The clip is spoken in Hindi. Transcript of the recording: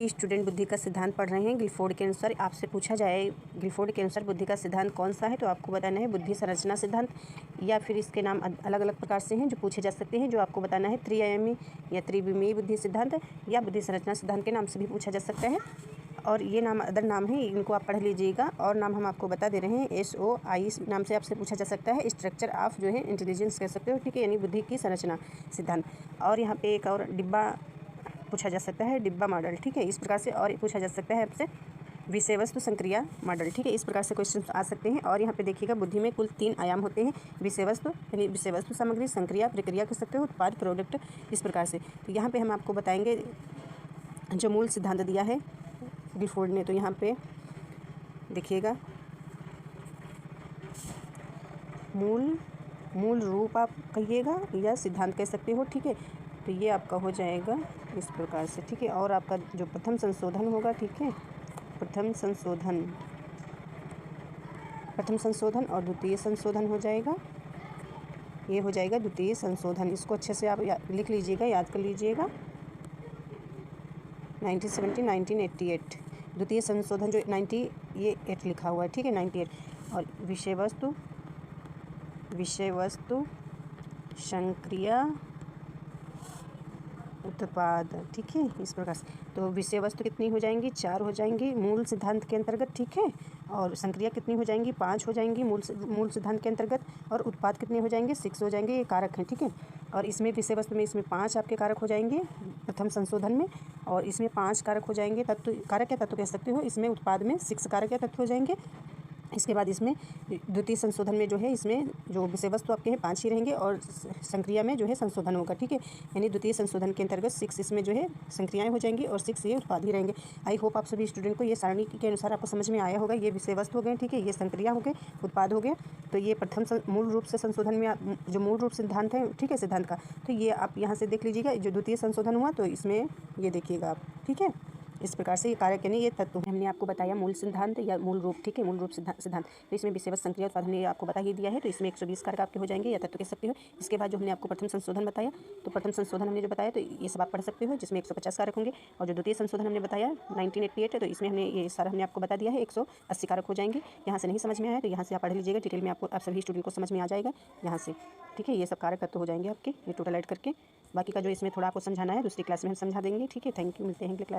स्टूडेंट बुद्धि का सिद्धांत पढ़ रहे हैं। गिलफोर्ड के अनुसार आपसे पूछा जाए गिलफोर्ड के अनुसार बुद्धि का सिद्धांत कौन सा है, तो आपको बताना है बुद्धि संरचना सिद्धांत, या फिर इसके नाम अलग अलग प्रकार से हैं जो पूछे जा सकते हैं। जो आपको बताना है त्रिआयामी या त्रिविमीय बुद्धि सिद्धांत या बुद्धि संरचना सिद्धांत के नाम से भी पूछा जा सकता है। और ये नाम अदर नाम है, इनको आप पढ़ लीजिएगा। और नाम हम आपको बता दे रहे हैं। SOI नाम से आपसे पूछा जा सकता है। स्ट्रक्चर ऑफ जो है इंटेलिजेंस कह सकते हो, ठीक है, यानी बुद्धि की संरचना सिद्धांत। और यहाँ पे एक और डिब्बा पूछा जा सकता है, डिब्बा मॉडल, ठीक है, इस प्रकार से। और पूछा जा सकता है आपसे विषय वस्तु संक्रिया मॉडल, ठीक है, इस प्रकार से क्वेश्चन आ सकते हैं। और यहाँ पे देखिएगा बुद्धि में कुल 3 आयाम होते हैं। विषय वस्तु यानी विषय वस्तु सामग्री, संक्रिया प्रक्रिया कह सकते हो, उत्पाद प्रोडक्ट, इस प्रकार से। तो यहाँ पे हम आपको बताएंगे जो मूल सिद्धांत दिया है गिलफोर्ड ने। तो यहाँ पे देखिएगा मूल रूप आप कहिएगा या सिद्धांत कह सकते हो, ठीक है। तो ये आपका हो जाएगा इस प्रकार से, ठीक है। और आपका जो प्रथम संशोधन होगा, ठीक है, प्रथम संशोधन और द्वितीय संशोधन हो जाएगा। ये हो जाएगा द्वितीय संशोधन। इसको अच्छे से आप लिख लीजिएगा, याद कर लीजिएगा। 1970 1988 द्वितीय संशोधन जो 98 लिखा हुआ है, ठीक है, 98। और विषय वस्तु संक्रिया उत्पाद, ठीक है, इस प्रकार से। तो विषय वस्तु कितनी हो जाएंगी? 4 हो जाएंगी मूल सिद्धांत के अंतर्गत, ठीक है। और संक्रिया कितनी हो जाएंगी? 5 हो जाएंगी मूल सिद्धांत के अंतर्गत। और उत्पाद कितने हो जाएंगे? 6 हो जाएंगे। ये कारक हैं, ठीक है। और इसमें विषय वस्तु में इसमें 5 आपके कारक हो जाएंगे प्रथम संशोधन में, और इसमें 5 कारक हो जाएंगे तत्व, कारक या तत्व कह सकते हो। इसमें उत्पाद में 6 कारक या तत्व हो जाएंगे। इसके बाद इसमें द्वितीय संशोधन में जो है इसमें जो विषय वस्तु आपके हैं 5 ही रहेंगे, और संक्रिया में जो है संशोधन होगा, ठीक है। यानी द्वितीय संशोधन के अंतर्गत 6 इसमें जो है संक्रियाएं हो जाएंगी और 6 ये उत्पाद ही रहेंगे। आई होप आप सभी स्टूडेंट को ये सारणी के अनुसार आपको समझ में आया होगा। ये विषय वस्तु हो गए, ठीक है, ये संक्रिया हो गए, उत्पाद हो गए। तो ये प्रथम मूल रूप से संशोधन में जो मूल रूप सिद्धांत है, ठीक है, सिद्धांत का, तो ये आप यहाँ से देख लीजिएगा। जो द्वितीय संशोधन हुआ तो इसमें ये देखिएगा आप, ठीक है। इस प्रकार से ये कारक यानी ये तत्व हमने आपको बताया मूल सिद्धांत या मूल रूप, ठीक है, मूल रूप सिद्धांत। तो इसमें विषय वस्तु संक्रिया उत्पाद हमने आपको बता ही दिया है। तो इसमें 120 कारक आपके हो जाएंगे या तत्व कह सकते हो। इसके बाद जो हमने आपको प्रथम संशोधन बताया, तो प्रथम संशोधन हमने जो बताया तो ये सब आप पढ़ सकते हो, जिसमें 150 कारक होंगे। और जो द्वितीय संशोधन हमने बताया 1988 है, तो इसमें हमने ये सारा हमने आपको बता दिया है, 180 कारक हो जाएंगे। यहाँ से नहीं समझ में आया तो यहाँ से आप पढ़ लीजिएगा, डिटेल में आपको आप सभी स्टूडेंट को समझ में आ जाएगा यहाँ से, ठीक है। ये सब कारक तत्व हो जाएंगे आपके, ये टोटल ऐड करके। बाकी का जो इसमें थोड़ा आपको समझाना है दूसरी क्लास में हम समझा देंगे, ठीक है। थैंक यू, मिलते हैं अगली क्लास।